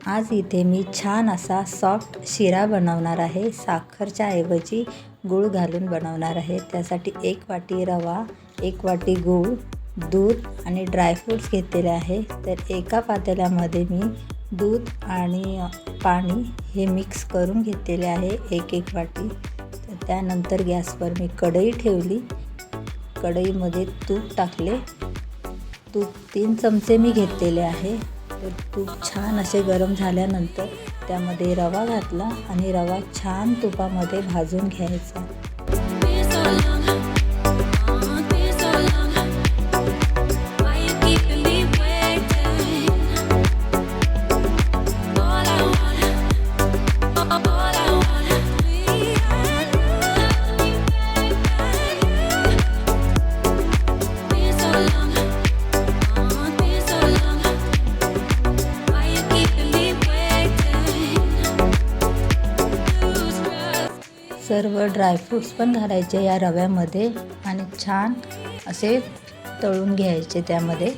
आज इथे मी छान असा सॉफ्ट शिरा बनवणार आहे। साखरच्या ऐवजी गूळ घालून बनवणार आहे। त्यासाठी 1 वाटी रवा, 1 वाटी गूळ, दूध आणि ड्रायफ्रूट्स घेतलेले आहे। तर एका पातेल्यामध्ये मी दूध आणि पाणी हे मिक्स करून घेतलेले आहे 1-1 वाटी। तर त्यानंतर गॅसवर मी कढई ठेवली। कढईमध्ये तूप टाकले। तूप 3 चमचे मी घेतलेले आहे। तर तूप छान असे गरम झाल्यानंतर त्यामध्ये रवा घातला आणि रवा छान तुपामध्ये भाजून घ्यायचा। सर्व ड्रायफ्रूट्स पण घालायचे या रव्यामध्ये आणि छान असे तळून घ्यायचे त्यामध्ये।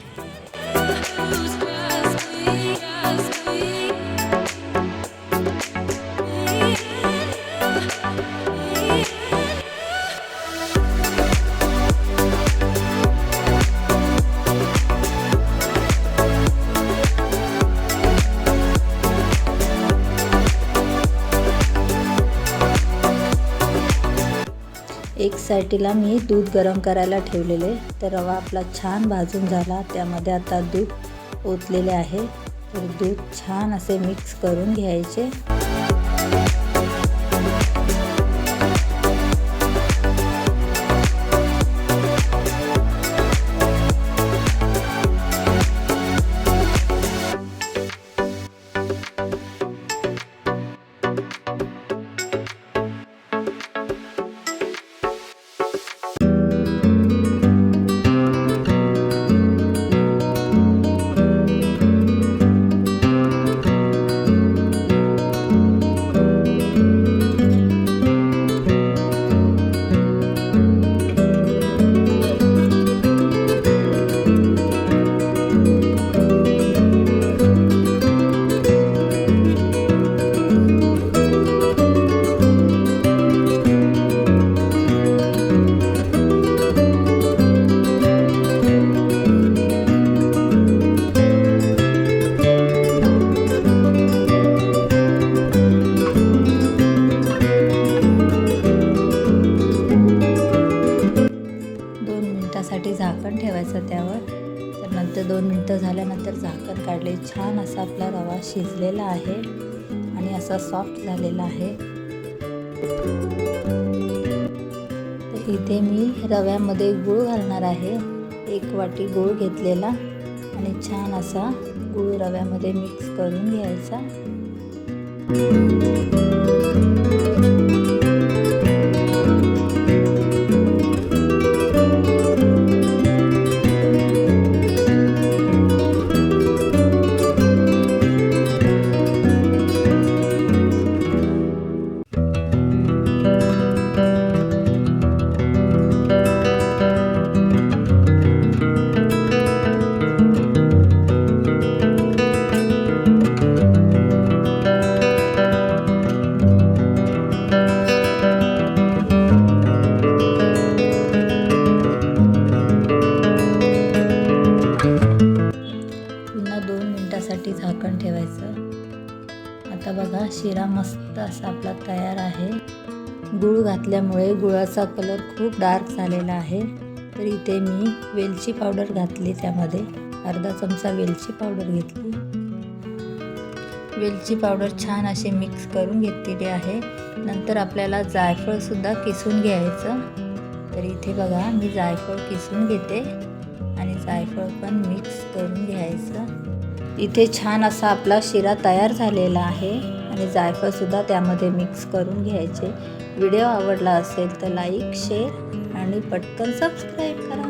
एक साईडला मी दूध गरम करायला ठेवलेले। तर रवा आपला छान भाजून झाला। त्यामध्ये आता दूध ओतलेले आहे। तर दूध छान असे मिक्स करून घ्यायचे। साठी झाकण ठेवायचं त्यावर। तर नंतर 2 मिनिटं झाल्यानंतर झाकण काढले। छान असा आपला रवा शिजलेला आहे आणि असा सॉफ्ट झालेला आहे। तर इथे मी रव्यामध्ये गूळ घालणार आहे। 1 वाटी गूळ घेतलेला आणि छान असा गूळ रव्यामध्ये मिक्स करून घ्यायचा। साठी झाकण ठेवायचं। आता बघा शिरा मस्त असा आपला तयार आहे। गूळ घातल्यामुळे गुळाचा कलर खूप डार्क झालेला आहे। तर इथे मी वेलची पावडर घातली। त्यामध्ये अर्धा चमचा वेलची पावडर घेतली। वेलची पावडर छान असे मिक्स करून घेतलेली आहे। नंतर आपल्याला जायफळ सुद्धा किसून घ्यायचं। तर इथे बघा मी जायफळ किसून घेते आणि जायफळ पण मिक्स करून घ्यायचं। इथे छान असा आपला शिरा तयार झालेला आहे आणि जायफळ सुद्धा त्यामध्ये मिक्स करून घ्यायचे। व्हिडिओ आवडला असेल तर लाईक, शेअर आणि पटकन सबस्क्राईब करा।